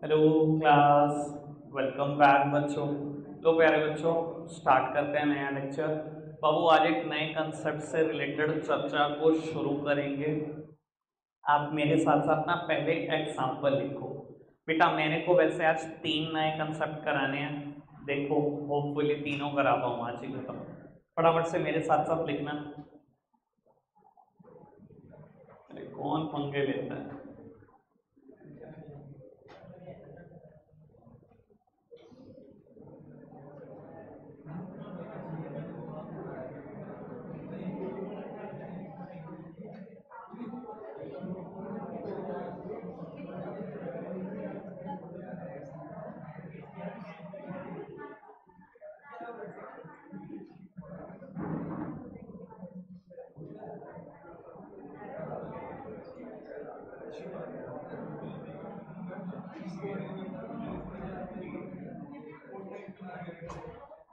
Hello class, welcome back बच्चों। तो प्यारे बच्चों, स्टार्ट करते हैं नया लेक्चर। बाबू आज एक नए कंसेप्ट से रिलेटेड चर्चा को शुरू करेंगे। आप मेरे साथ साथ ना पहले एग्जाम्पल लिखो। बेटा मेरे को वैसे आज 3 नए कंसेप्ट कराने हैं। देखो, होपफुली तीनों करा पाऊँ आज ही खत्म। फटाफट से मेरे साथ साथ लिखना। अरे कौन पंगे लेता है।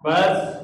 बस।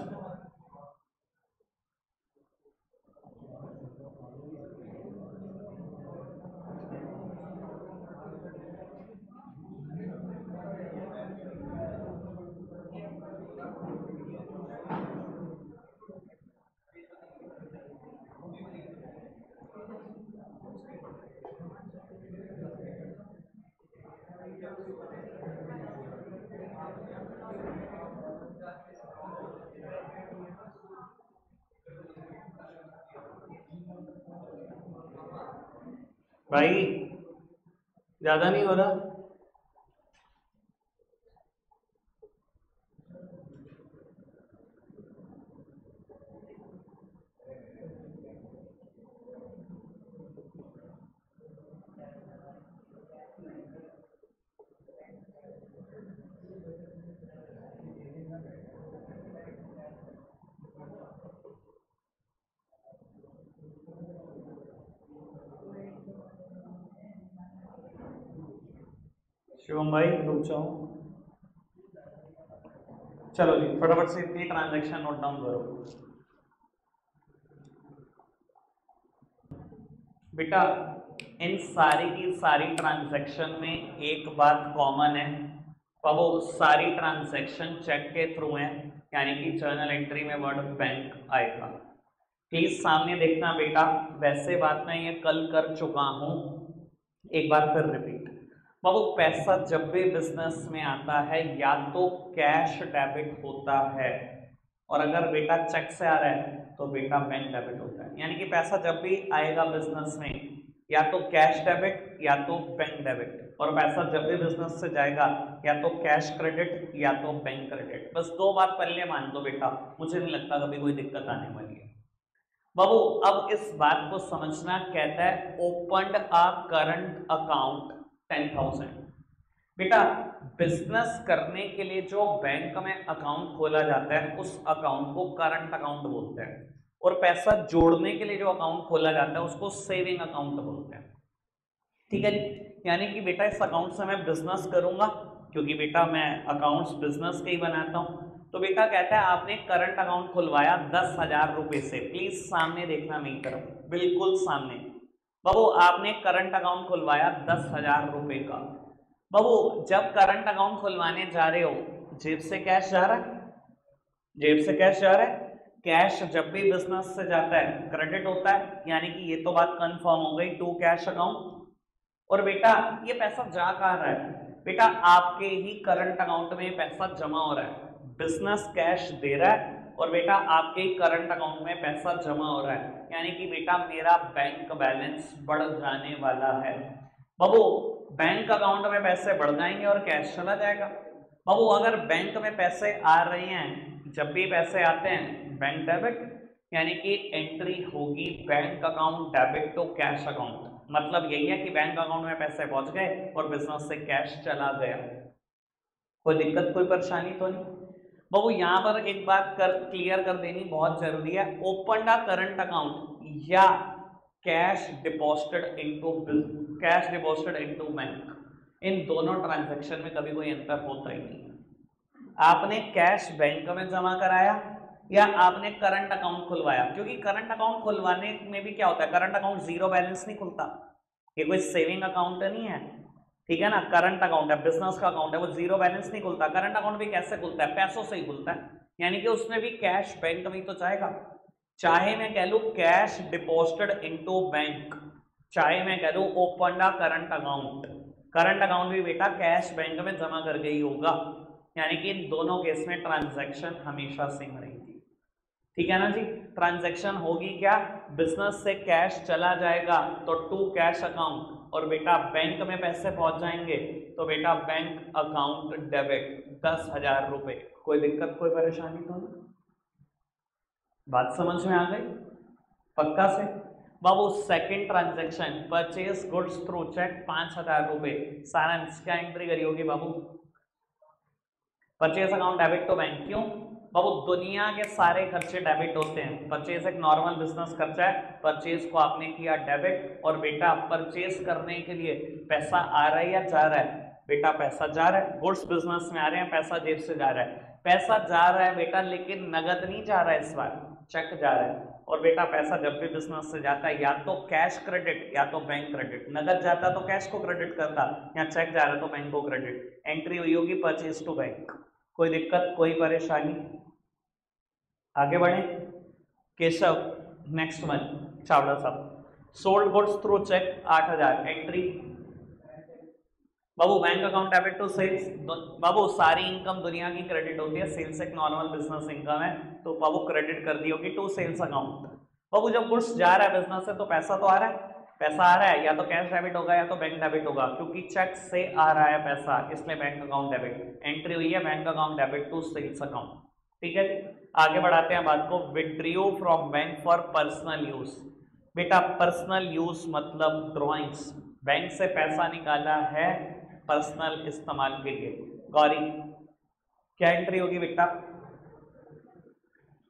भाई ज्यादा नहीं हो रहा। शिवम भाई रुक जाओ। चलो जी, फटाफट से इतनी ट्रांजैक्शन नोट डाउन करो। बेटा इन सारी की सारी ट्रांजैक्शन में एक बात कॉमन है। अब वो सारी ट्रांजैक्शन चेक के थ्रू है, यानी कि जर्नल एंट्री में वर्ड बैंक आएगा। प्लीज सामने देखना बेटा। वैसे बात मैं ये कल कर चुका हूं, एक बार फिर रिपीट। बाबू पैसा जब भी बिजनेस में आता है या तो कैश डेबिट होता है, और अगर बेटा चेक से आ रहा है तो बेटा बैंक डेबिट होता है। यानी कि पैसा जब भी आएगा बिजनेस में या तो कैश डेबिट या तो बैंक डेबिट, और पैसा जब भी बिजनेस से जाएगा या तो कैश क्रेडिट या तो बैंक क्रेडिट। बस दो बात पहले मान लो बेटा, मुझे नहीं लगता कभी कोई दिक्कत आने वाली है। बाबू अब इस बात को समझना, कहता है ओपनड अ करंट अकाउंट 10,000। बेटा बिजनेस करने के लिए जो बैंक में अकाउंट खोला जाता है उस अकाउंट को करंट अकाउंट बोलते हैं, और पैसा जोड़ने के लिए जो अकाउंट खोला जाता है उसको सेविंग अकाउंट बोलते हैं। ठीक है जी। यानी कि बेटा इस अकाउंट से मैं बिजनेस करूंगा, क्योंकि बेटा मैं अकाउंट्स बिजनेस के ही बनाता हूं। तो बेटा कहता है आपने करंट अकाउंट खुलवाया 10,000 रुपए से। प्लीज सामने देखना मेरी तरफ, बिल्कुल सामने। बाबू आपने करंट अकाउंट खुलवाया 10,000 रुपए का। बाबू जब करंट अकाउंट खुलवाने जा रहे हो, जेब से कैश जा रहा है, जेब से कैश जा रहा है। कैश जब भी बिजनेस से जाता है क्रेडिट होता है, यानी कि ये तो बात कंफर्म हो गई, टू कैश अकाउंट। और बेटा ये पैसा जा कहाँ रहा है, बेटा आपके ही करंट अकाउंट में पैसा जमा हो रहा है। बिजनेस कैश दे रहा है और बेटा आपके ही करंट अकाउंट में पैसा जमा हो रहा है, यानी कि बेटा मेरा बैंक बैलेंस बढ़ जाने वाला है। बाबू बैंक अकाउंट में पैसे बढ़ जाएंगे और कैश चला जाएगा। बाबू अगर बैंक में पैसे आ रहे हैं, जब भी पैसे आते हैं बैंक डेबिट, यानी कि एंट्री होगी bank account debit to cash account. मतलब यही है कि बैंक अकाउंट में पैसे पहुंच गए और बिजनेस से कैश चला गया। कोई दिक्कत कोई परेशानी तो नहीं। बाबू यहाँ पर एक बात कर क्लियर कर देनी बहुत जरूरी है। ओपन अ करंट अकाउंट या कैश डिपॉजिटेड इनटू बैंक, इन दोनों ट्रांजैक्शन में कभी कोई अंतर होता ही नहीं। आपने कैश बैंक में जमा कराया या आपने करंट अकाउंट खुलवाया, क्योंकि करंट अकाउंट खुलवाने में भी क्या होता है, करंट अकाउंट जीरो बैलेंस नहीं खुलता, ये कोई सेविंग अकाउंट नहीं है। ठीक है ना। करंट अकाउंट है, बिजनेस का अकाउंट है, वो जीरो बैलेंस नहीं खुलता। करंट अकाउंट भी कैसे खुलता है? पैसों से ही खुलता है, यानी कि उसमें भी कैश बैंक में तो जाएगा। चाहे मैं कह लू कैश डिपॉजिटेड इनटू बैंक, चाहे मैं कह दूं open a current account, current account भी बेटा कैश बैंक में जमा करके ही होगा, यानी कि इन दोनों केस में ट्रांजैक्शन हमेशा सेम रहेगी। ठीक है ना जी। ट्रांजैक्शन होगी क्या? बिजनेस से कैश चला जाएगा तो टू कैश अकाउंट, और बेटा बैंक में पैसे पहुंच जाएंगे तो बेटा बैंक अकाउंट डेबिट 10,000 रुपए। कोई दिक्कत कोई परेशानी तो नहीं? बात समझ में आ गई पक्का से? बाबू second transaction purchase goods through cheque 5,000 रुपए। सारांश क्या एंट्री करी होगी बाबू? Purchase account debit to bank. क्यों बाबू? दुनिया के सारे खर्चे डेबिट होते हैं। परचेज एक नॉर्मल बिजनेस खर्चा है, परचेज को आपने किया डेबिट, और बेटा परचेज करने के लिए पैसा आ रहा है या जा रहा है? बेटा पैसा जा रहा है। गुड्स बिजनेस में आ रहे हैं, पैसा जेब से जा रहा है। पैसा जा रहा है बेटा, लेकिन नगद नहीं जा रहा है, इस बार चेक जा रहा है। और बेटा पैसा जब भी बिजनेस से जाता है या तो कैश क्रेडिट या तो बैंक क्रेडिट। नगद जाता तो कैश को क्रेडिट करता, या चेक जा रहा तो बैंक को क्रेडिट। एंट्री हुई होगी परचेज टू बैंक। कोई दिक्कत कोई परेशानी? आगे बढ़े केशव। नेक्स्ट वन चावड़ा साहब। Sold goods through cheque 8,000 entry. बाबू bank account debit to sales. बाबू सारी इनकम दुनिया की क्रेडिट होती है, सेल्स एक नॉर्मल बिजनेस इनकम है, तो बाबू क्रेडिट कर दी होगी टू सेल्स अकाउंट। बाबू जब गुड्स जा रहा है बिजनेस से तो पैसा तो आ रहा है, पैसा आ रहा है, या तो कैश डेबिट होगा या तो बैंक डेबिट होगा, क्योंकि चेक से आ रहा है पैसा, इसलिए बैंक अकाउंट डेबिट। एंट्री हुई है bank account debit to sales account. ठीक है जी। आगे बढ़ाते हैं बात को। Withdraw from bank for personal use. बेटा पर्सनल यूज मतलब ड्रॉइंग्स, बैंक से पैसा निकाला है पर्सनल इस्तेमाल के लिए। गौरी क्या एंट्री होगी बेटा?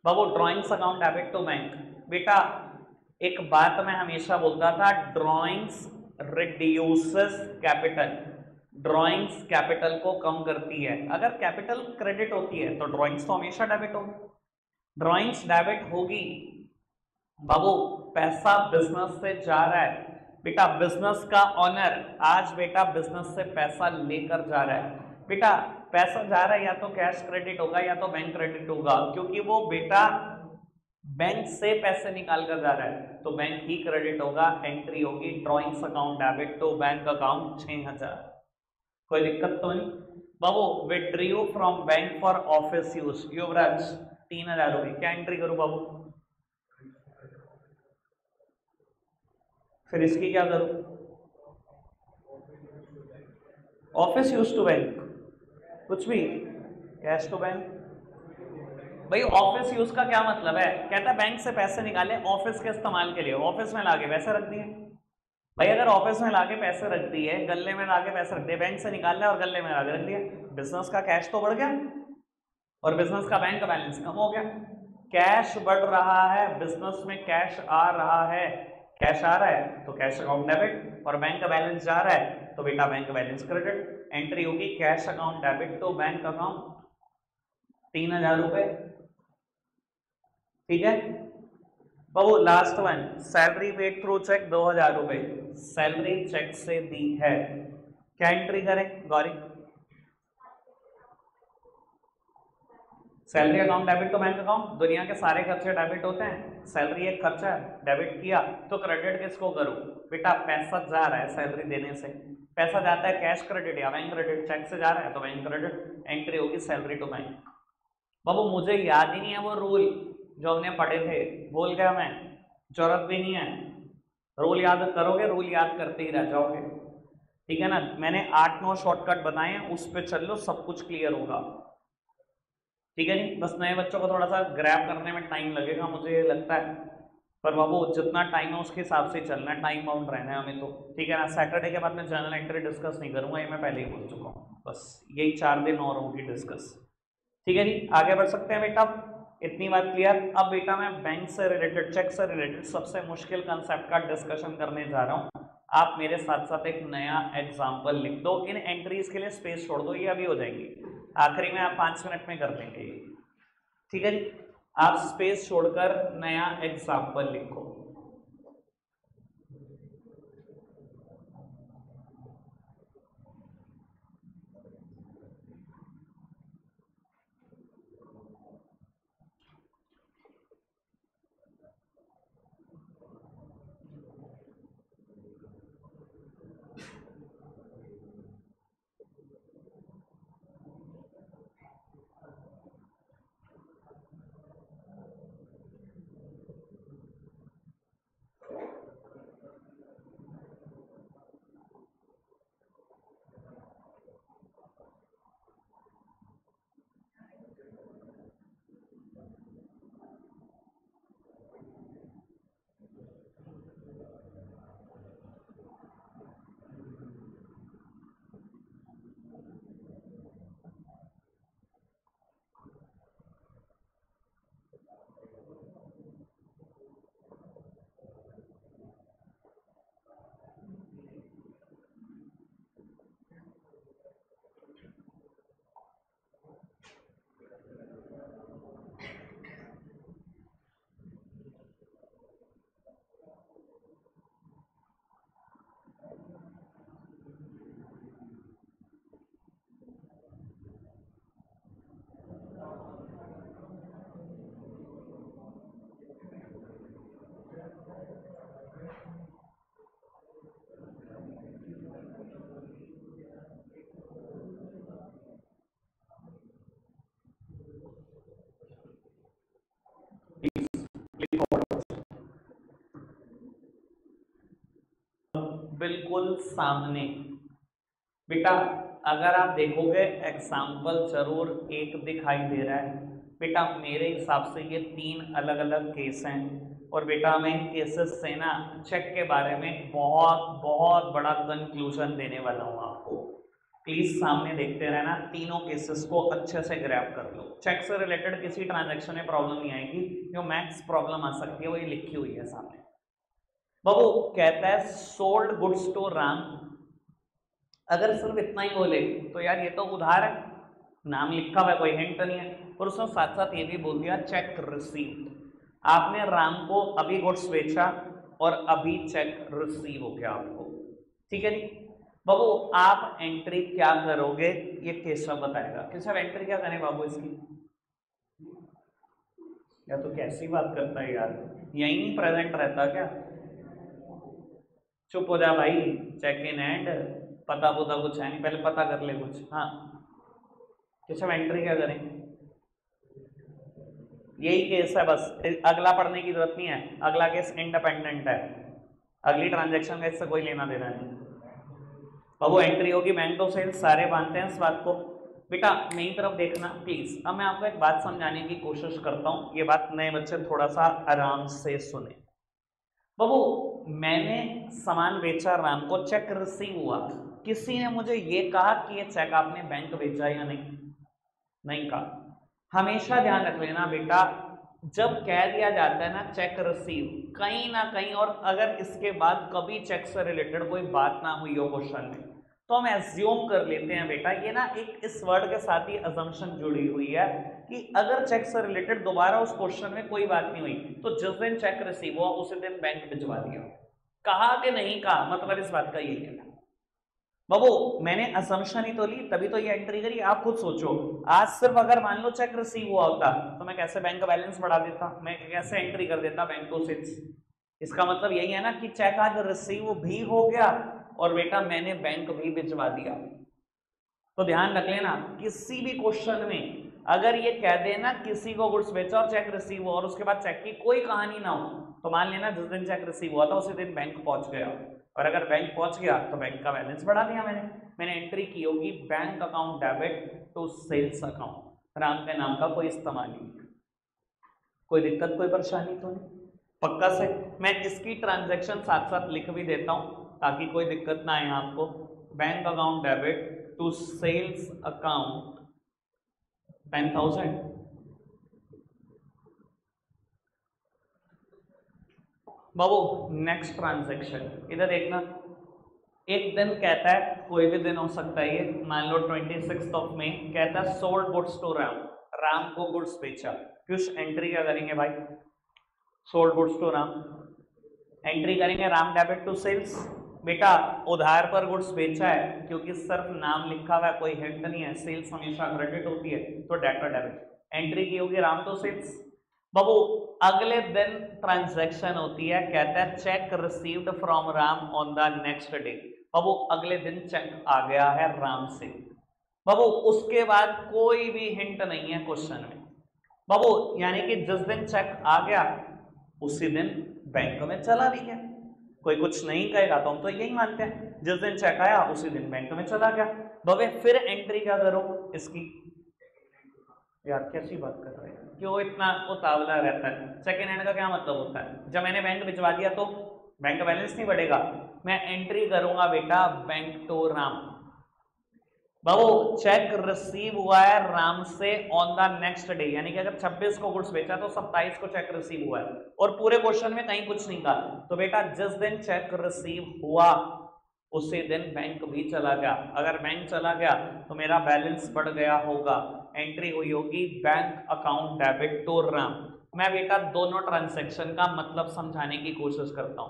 बाबू drawings account debit to bank. बेटा एक बात मैं हमेशा बोलता था, drawings reduces capital. Drawings capital को कम करती है। अगर कैपिटल क्रेडिट होती है तो ड्रॉइंग्स तो हमेशा डेबिट होगी। ड्रॉइंग्स डेबिट होगी बाबू, पैसा बिजनेस से जा रहा है बेटा, बिजनेस का ऑनर आज बेटा बिजनेस से पैसा लेकर जा रहा है। बेटा पैसा जा रहा है या तो कैश क्रेडिट होगा या तो बैंक क्रेडिट होगा, क्योंकि वो बेटा बैंक से पैसे निकाल कर जा रहा है, तो बैंक ही क्रेडिट होगा। एंट्री होगी drawings account debit to bank account 6,000। कोई दिक्कत तो नहीं बाबू? Withdraw from bank for office use. Yuvraj 3,000 रुपए। क्या एंट्री करूं बाबू? फिर इसकी क्या करूं? ऑफिस यूज टू बैंक, कुछ भी कैश टू बैंक। भाई ऑफिस यूज का क्या मतलब है? कहता है बैंक से पैसे निकाले ऑफिस के इस्तेमाल के लिए, ऑफिस में लाके पैसे रख दिए। भाई अगर ऑफिस में लाके पैसे रख दिए, गले में लाके पैसे रख दिए, बैंक से निकालने और गले में लाके रख दिए, बिजनेस का कैश तो बढ़ गया और बिजनेस का बैंक बैलेंस कम हो गया। कैश बढ़ रहा है, बिजनेस में कैश आ रहा है, कैश आ रहा है तो कैश अकाउंट डेबिट, और बैंक का बैलेंस जा रहा है तो बेटा बैंक बैलेंस क्रेडिट। एंट्री होगी cash account debit to bank account 3,000 रुपए। ठीक है बाबू। Last one, salary paid through cheque 2,000 रुपए। सैलरी चेक से दी है, क्या एंट्री करें Gauri? Salary account debit to bank account. दुनिया के सारे खर्चे डेबिट होते हैं, सैलरी एक खर्चा है, डेबिट किया तो क्रेडिट किसको करूं? बेटा पैसा जा रहा है सैलरी देने से, पैसा जाता है कैश क्रेडिट या बैंक क्रेडिट, चेक से जा रहा है तो बैंक क्रेडिट। एंट्री होगी सैलरी टू बैंक। बाबू मुझे याद ही नहीं है वो रूल जो हमने पढ़े थे, भूल गया मैं, जरूरत भी नहीं है। रूल याद करोगे, रूल याद करते ही रह जाओगे। ठीक है ना। मैंने 8-9 शॉर्टकट बनाए हैं, उस पर चल लो, सब कुछ क्लियर होगा। ठीक है जी। बस नए बच्चों को थोड़ा सा ग्रैब करने में टाइम लगेगा मुझे लगता है, पर बाबू जितना टाइम है उसके हिसाब से चलना है, टाइम बाउंड रहना है हमें तो। ठीक है ना। सैटरडे के बाद मैं जर्नल एंट्री डिस्कस नहीं करूंगा, ये मैं पहले ही बोल चुका हूँ। बस यही 4 दिन और होगी डिस्कस। ठीक है जी। आगे बढ़ सकते हैं बेटा, इतनी बात क्लियर। अब बेटा मैं बैंक से रिलेटेड, चेक से रिलेटेड सबसे मुश्किल कंसेप्ट का डिस्कशन करने जा रहा हूँ। आप मेरे साथ साथ एक नया एग्जाम्पल लिख दो, इन एंट्रीज के लिए स्पेस छोड़ दो, ये अभी हो जाएंगी, आखिरी में आप 5 मिनट में कर लेंगे। ठीक है जी। आप स्पेस छोड़कर नया एग्जाम्पल लिखो। बिल्कुल सामने। बेटा अगर आप देखोगे एग्जाम्पल जरूर एक दिखाई दे रहा है। बेटा मेरे हिसाब से ये 3 अलग अलग केस हैं और बेटा मैं इन केसेस से ना चेक के बारे में बहुत बहुत बड़ा कंक्लूजन देने वाला हूँ आपको। प्लीज सामने देखते रहना, तीनों केसेस को अच्छे से ग्रैब कर लो। चेक से रिलेटेड किसी ट्रांजैक्शन में प्रॉब्लम नहीं आएगी, जो मैक्स प्रॉब्लम आ सकती है वो ये लिखी हुई है सामने। बाबू कहता है सोल्ड गुड्स टू राम। अगर सिर्फ इतना ही बोले तो यार ये तो उधार है, नाम लिखा हुआ है, कोई हिंट नहीं है। और उसने साथ साथ ये भी बोल दिया चेक रिसीव्ड। आपने राम को अभी गुड्स बेचा और अभी चेक रिसीव हो गया आपको, ठीक है जी। बाबू आप एंट्री क्या करोगे ये केशव बताएगा। केशव एंट्री क्या करें बाबू इसकी? या तो कैसी बात करता है यार, यही नहीं प्रेजेंट रहता क्या? चुप हो जा भाई, चेक इन एंड पता पुता कुछ है नहीं, पहले पता कर ले कुछ। हाँ केशव एंट्री क्या करें? यही केस है, बस अगला पढ़ने की जरूरत नहीं है। अगला केस इंडिपेंडेंट है, अगली ट्रांजैक्शन का इससे कोई लेना देना नहीं। बाबू एंट्री होगी बैंक टू सेल्स, सारे मानते हैं इस बात को। बेटा मेरी तरफ देखना प्लीज। अब मैं आपको एक बात समझाने की कोशिश करता हूँ, ये बात नए बच्चे थोड़ा सा आराम से सुने। बाबू मैंने सामान बेचा राम को, चेक रिसीव हुआ, किसी ने मुझे ये कहा कि ये चेक आपने बैंक भेजा या नहीं? नहीं कहा। हमेशा ध्यान रख लेना बेटा, जब कह दिया जाता है ना चेक रिसीव, कहीं ना कहीं, और अगर इसके बाद कभी चेक से रिलेटेड कोई बात ना हुई हो क्वेश्चन में, तो हम एज्यूम कर लेते हैं बेटा ये ना एक इस वर्ड के साथ ही अजम्पशन जुड़ी हुई है कि अगर चेक से रिलेटेड दोबारा उस क्वेश्चन में कोई बात नहीं हुई तो जिस दिन चेक रिसीव हुआ उसी दिन बैंक भिजवा दिया। कहा कि नहीं कहा, मतलब इस बात का यही है। बाबू मैंने असम्पशन ही तो ली, तभी तो ये एंट्री करी। आप खुद सोचो, आज सिर्फ अगर मान लो चेक रिसीव हुआ होता तो मैं कैसे बैंक का बैलेंस बढ़ा देता, मैं कैसे एंट्री कर देता बैंक टू सेल्स। इसका मतलब यही है ना कि चेक आज रिसीव भी हो गया और बेटा मैंने बैंक भी भिजवा दिया। तो ध्यान रख लेना, किसी भी क्वेश्चन में अगर ये कह देना किसी को गुड्स बेचा और चेक रिसीव हुआ और उसके बाद चेक की कोई कहानी ना हो, तो मान लेना जिस दिन चेक रिसीव हुआ था उसी दिन बैंक पहुंच गया, और अगर बैंक पहुंच गया तो बैंक का बैलेंस बढ़ा दिया मैंने एंट्री की होगी bank account debit to sales account. Ram के नाम का कोई इस्तेमाल नहीं, कोई दिक्कत कोई परेशानी तो नहीं, पक्का से। मैं इसकी ट्रांजैक्शन साथ साथ लिख भी देता हूं ताकि कोई दिक्कत ना आए आपको। Bank account debit to sales account 10,000। बाबू नेक्स्ट ट्रांजैक्शन इधर देखना। एक दिन कहता है, कोई भी दिन हो सकता है ये, मान लो 26 ऑफ मई, कहता है sold goods to Ram, Ram को गुड्स बेचा। कुछ एंट्री क्या करेंगे भाई? Sold goods to Ram, entry करेंगे राम डेबिट टू सेल्स। बेटा उधार पर गुड्स बेचा है, क्योंकि सिर्फ नाम लिखा हुआ है, कोई हिंट नहीं है, सेल्स हमेशा क्रेडिट होती है, तो डेटर डेबिट, एंट्री की होगी राम टू सेल्स। बाबू अगले दिन ट्रांजैक्शन होती है, कहता है cheque received from Ram on the next day. बाबू अगले दिन चेक आ गया है राम से। बाबू उसके बाद कोई भी हिंट नहीं है क्वेश्चन में। बाबू यानी कि जिस दिन चेक आ गया उसी दिन बैंक में चला भी गया। कोई कुछ नहीं कहेगा तो हम तो यही मानते हैं, जिस दिन चेक आया उसी दिन बैंक में चला गया। बाबे फिर एंट्री क्या करो इसकी? यार कैसी बात कर रहे हैं, क्यों इतना उतावला रहता है? चेक इन हैंड का क्या मतलब होता है? जब मैंने बैंक भिजवा दिया तो बैंक का बैलेंस नहीं बढ़ेगा, मैं एंट्री करूंगा बेटा बैंक टू राम। बाबू चेक रिसीव हुआ है राम से ऑन द नेक्स्ट डे, यानी कि अगर 26 को गुड्स बेचा तो 27 को चेक रिसीव हुआ है, और पूरे क्वेश्चन में कहीं कुछ नहीं कहा, तो बेटा जिस दिन चेक रिसीव हुआ उसी दिन बैंक भी चला गया। अगर बैंक चला गया तो मेरा बैलेंस बढ़ गया होगा, एंट्री हुई होगी bank account debit to Ram. मैं बेटा दोनों ट्रांजैक्शन का मतलब समझाने की कोशिश करता हूं।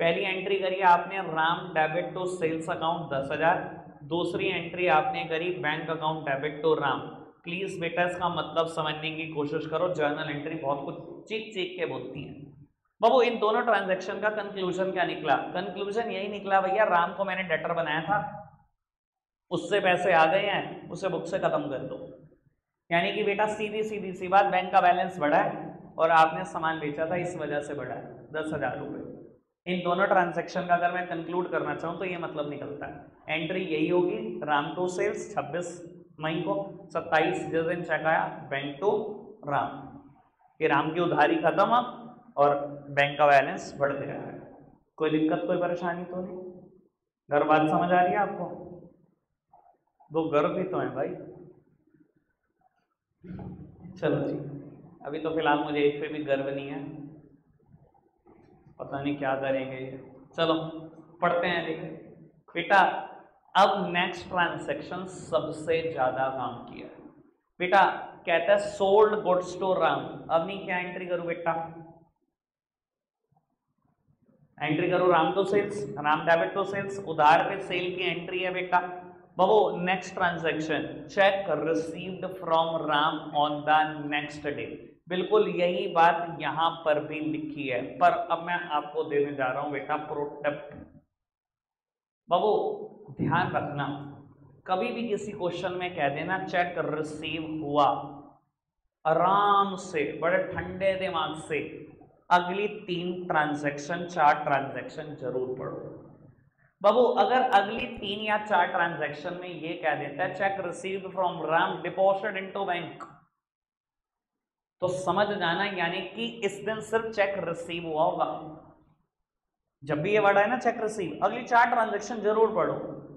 पहली एंट्री करिए आपने Ram debit to sales account 10,000, दूसरी एंट्री आपने करी bank account debit to Ram. Please बेटा इसका मतलब समझने की कोशिश करो, जर्नल एंट्री बहुत कुछ चीख चीख के बोलती है। बाबू इन दोनों ट्रांजैक्शन का कंक्लूजन क्या निकला? कंक्लूजन यही निकला भैया, राम को मैंने डेटर बनाया था, उससे पैसे आ गए हैं, उसे बुक से खत्म कर दो। यानी कि बेटा सीधी सीधी सी बात, बैंक का बैलेंस बढ़ा है और आपने सामान बेचा था इस वजह से बढ़ा है 10,000 रुपये। इन दोनों ट्रांजैक्शन का अगर मैं कंक्लूड करना चाहूँ तो ये मतलब निकलता है, एंट्री यही होगी, राम टू सेल्स 26 मई को, 27 जिस दिन चेक आया बैंक टू राम, कि राम की उधारी खत्म अब और बैंक का बैलेंस बढ़ गया है। कोई दिक्कत कोई परेशानी तो नहीं? घर बात समझ आ रही है आपको? दो गर्व भी तो है भाई। चलो जी, अभी तो फिलहाल मुझे एक पे भी गर्व नहीं है, पता नहीं क्या करेंगे ये। चलो पढ़ते हैं। देखिए बेटा, अब नेक्स्ट ट्रांसैक्शन सबसे ज्यादा काम किया है बेटा, कहता है सोल्ड गुड्स टू राम। अब नहीं, क्या एंट्री करूं बेटा? एंट्री करो Ram to sales, Ram debit to sales, उधार पे सेल की एंट्री है बेटा। बाबू next transaction, cheque received from Ram on the next day. बिल्कुल यही बात यहां पर भी लिखी है, पर अब मैं आपको देने जा रहा हूं बेटा प्रोटेक्ट। बाबू ध्यान रखना, कभी भी किसी क्वेश्चन में कह देना चेक रिसीव हुआ, आराम से बड़े ठंडे दिमाग से अगली 3 ट्रांजैक्शन 4 ट्रांजैक्शन जरूर पढ़ो। बाबू अगर अगली 3 या 4 ट्रांजैक्शन में ये कह देता है cheque received from Ram deposited into bank, तो समझ जाना यानी कि इस दिन सिर्फ चेक रिसीव हुआ होगा। जब भी ये वर्ड है ना चेक रिसीव, अगली 4 ट्रांजैक्शन जरूर पढ़ो।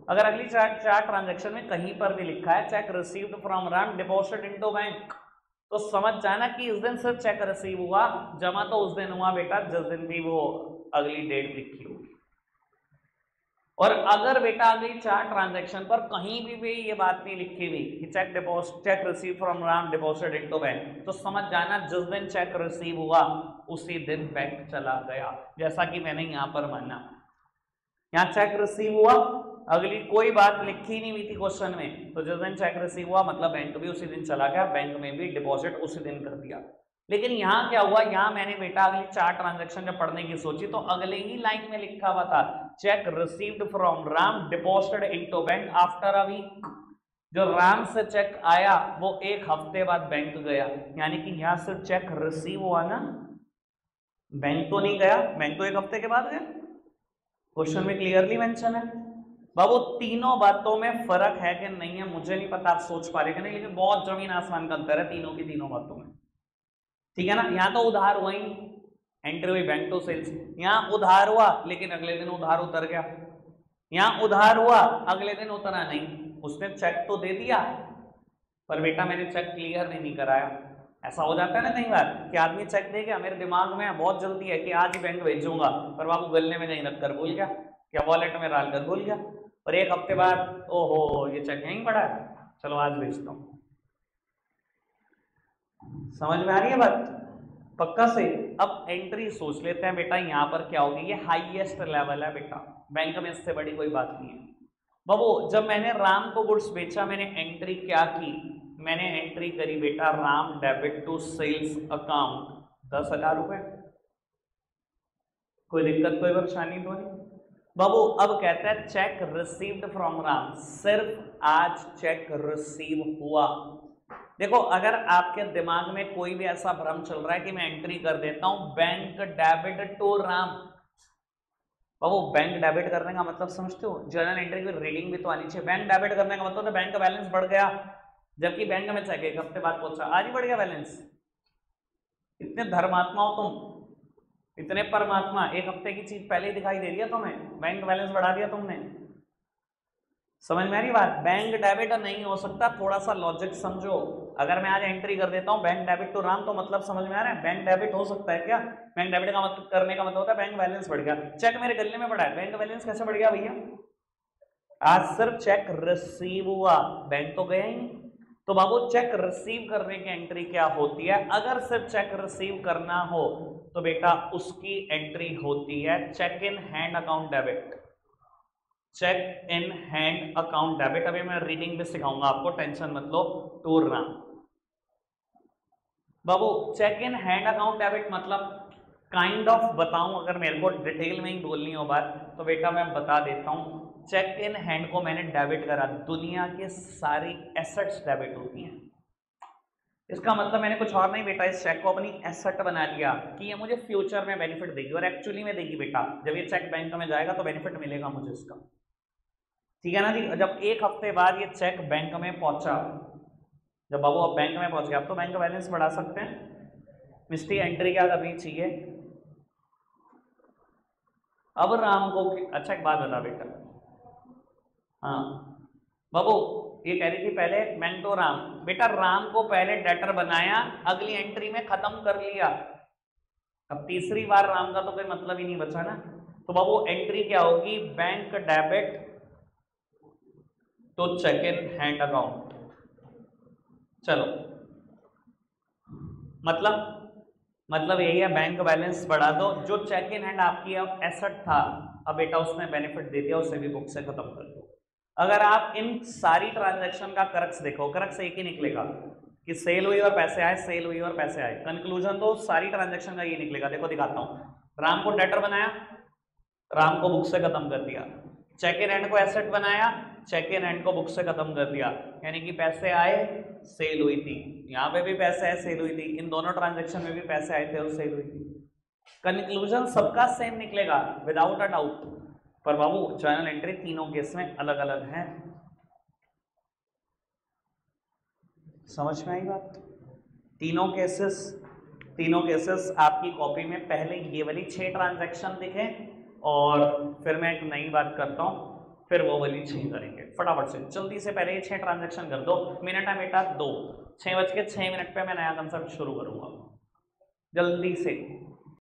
अगर अगली 4 ट्रांजैक्शन में कहीं पर भी लिखा है cheque received from Ram deposited into bank, तो समझ जाना कि इस दिन सिर्फ चेक रिसीव हुआ, जमा तो उस दिन हुआ बेटा जिस दिन भी वो अगली डेट लिखी होगी। और अगर बेटा अगली 4 ट्रांजैक्शन पर कहीं भी ये बात नहीं लिखी हुई कि check receive from Ram deposited into bank, तो समझ जाना जिस दिन चेक रिसीव हुआ उसी दिन बैंक चला गया। जैसा कि मैंने यहां पर माना, यहां चेक रिसीव हुआ, अगली कोई बात लिखी नहीं हुई थी क्वेश्चन में, तो जिस दिन चेक रिसीव हुआ मतलब बैंक भी उसी दिन चला गया, बैंक में भी डिपॉजिट उसी दिन कर दिया। लेकिन यहां क्या हुआ, यहां मैंने बेटा अगली 4 ट्रांजैक्शन जब पढ़ने की सोची तो अगले ही लाइन में लिखा हुआ था cheque received from Ram deposited into bank after a week. जो राम से चेक आया वो 1 हफ्ते बाद बैंक गया, यानी कि यहां से चेक रिसीव हुआ ना, बैंक तो नहीं गया, बैंक तो 1 हफ्ते के बाद गया, क्वेश्चन में क्लियरली मेंशन है। बाबू तीनों बातों में फर्क है कि नहीं है मुझे नहीं पता, आप सोच पा रहे कि नहीं, लेकिन बहुत जमीन आसमान का अंतर है तीनों की तीनों बातों में, ठीक है ना। यहां तो उधार हुआ ही, एंट्री हुई बैंक टू सेल्स, यहां उधार हुआ लेकिन अगले दिन उधार उतर गया, यहां उधार हुआ अगले दिन उतरा नहीं, उसने चेक तो दे दिया पर बेटा मैंने चेक क्लियर नहीं कराया। ऐसा हो जाता है ना कई बार कि आदमी चेक दे गया, मेरे दिमाग में बहुत जल्दी है कि आज ही बैंक भेजूंगा, पर बाबू गलने में नहीं रख कर भूल गया या वॉलेट में डाल कर भूल गया, और 1 हफ्ते बाद ओहो ये चेक यहीं पड़ा है, चलो आज भेजता हूं। समझ में आ रही है बात? पक्का से। अब एंट्री सोच लेते हैं बेटा, यहां पर क्या होगी, ये हाईएस्ट लेवल है बेटा, बैंक में इससे बड़ी कोई बात नहीं है। बाबू जब मैंने राम को गुड्स बेचा, मैंने एंट्री क्या की, मैंने एंट्री करी बेटा Ram debit to sales account 10,000 रुपए। कोई दिक्कत कोई परेशानी तो नहीं? बाबू अब कहता है चेक रिसीव्ड फ्रॉम राम, सिर्फ आज चेक रिसीव हुआ। देखो अगर आपके दिमाग में कोई भी ऐसा भ्रम चल रहा है कि मैं एंट्री कर देता हूं बैंक डेबिट टू राम, बाबू बैंक डेबिट करने का मतलब समझते हो, जर्नल एंट्री की रीडिंग भी तो आनी चाहिए। बैंक डेबिट करने का मतलब बैंक का बैलेंस बढ़ गया, जबकि बैंक में चेक 1 हफ्ते बाद पहुंचा, आज ही बढ़ गया बैलेंस। इतने धर्मात्मा हो तुम, इतने परमात्मा, 1 हफ्ते की चीज पहले ही दिखाई दे रही है तुम्हें, बैंक बैलेंस बढ़ा दिया तुमने। समझ में आ रही बात? बैंक डेबिट नहीं हो सकता, थोड़ा सा लॉजिक समझो। अगर मैं आज एंट्री कर देता हूं बैंक डेबिट टू राम, तो मतलब समझ में आ रहा है, बैंक डेबिट हो सकता है क्या? बैंक डेबिट का मतलब करने का मतलब होता है बैंक बैलेंस बढ़ गया, चेक मेरे गले में पड़ा है, बैंक बैलेंस कैसे बढ़ गया भैया? आज सिर्फ चेक रिसीव हुआ, बैंक तो गया ही नहीं। तो बाबू चेक रिसीव करने की एंट्री क्या होती है? अगर सिर्फ चेक रिसीव करना हो तो बेटा उसकी एंट्री होती है cheque in hand account debit, cheque in hand account debit. अभी मैं रीडिंग भी सिखाऊंगा आपको, टेंशन मत लो, टू राम। बाबू cheque in hand account debit मतलब काइंड ऑफ बताऊं, अगर मेरे को डिटेल में ही बोलनी हो बात तो बेटा मैं बता देता हूं। चेक इन हैंड को मैंने डेबिट करा, दुनिया के सारी एसेट्स डेबिट होती हैं, इसका मतलब मैंने कुछ और नहीं बेटा, इस चेक को अपनी एसेट बना लिया कि ये मुझे फ्यूचर में बेनिफिट देगी, और एक्चुअली में देगी बेटा। जब ये चेक बैंक में जाएगा तो बेनिफिट मिलेगा मुझे इसका, ठीक है ना जी। जब एक हफ्ते बाद ये चेक बैंक में पहुंचा, जब बाबू अब बैंक में पहुंच गया, अब तो बैंक बैलेंस बढ़ा सकते हैं। मिस्टी एंट्री क्या करनी चाहिए अब राम को? अच्छा एक बात बता बेटा, हाँ बाबू ये कह रही थी पहले मेंटो राम, बेटा राम को पहले डेटर बनाया, अगली एंट्री में खत्म कर लिया। अब तीसरी बार राम का तो कोई मतलब ही नहीं बचा ना। तो बाबू एंट्री क्या होगी? बैंक डेबिट तो चेक इन हैंड अकाउंट। चलो मतलब यही है, बैंक बैलेंस बढ़ा दो, जो चेक इन हैंड आपकी अब एसेट था, अब बेटा उसने बेनिफिट दे दिया, उसे भी बुक से खत्म कर दो। अगर आप इन सारी ट्रांजैक्शन का करक्स देखो, करक्स एक ही निकलेगा कि सेल हुई और पैसे आए, सेल हुई और पैसे आए। कंक्लूजन तो सारी ट्रांजैक्शन का ये निकलेगा। देखो दिखाता हूं, राम को डेटर बनाया, राम को बुक से खत्म कर दिया। चेक इन हैंड को एसेट बनाया, चेक इन हैंड को बुक से खत्म कर दिया, यानी कि पैसे आए, सेल हुई थी, यहां पे भी पैसे आए, सेल हुई थी, इन दोनों ट्रांजैक्शन में भी पैसे आए थे और सेल हुई थी। कंक्लूजन सबका सेम निकलेगा विदाउट अ डाउट, पर बाबू जर्नल एंट्री तीनों केस में अलग अलग है। समझ में आई बात? तीनों केसेस आपकी कॉपी में पहले ये वाली 6 ट्रांजैक्शन दिखे, और फिर मैं एक नई बात करता हूं, फिर वो वाली 6 करेंगे फटाफट से। जल्दी से पहले ये 6 ट्रांजैक्शन कर दो। मिनट है बेटा 2, 6:06 पे मैं नया कंसेप्ट शुरू करूंगा, जल्दी से।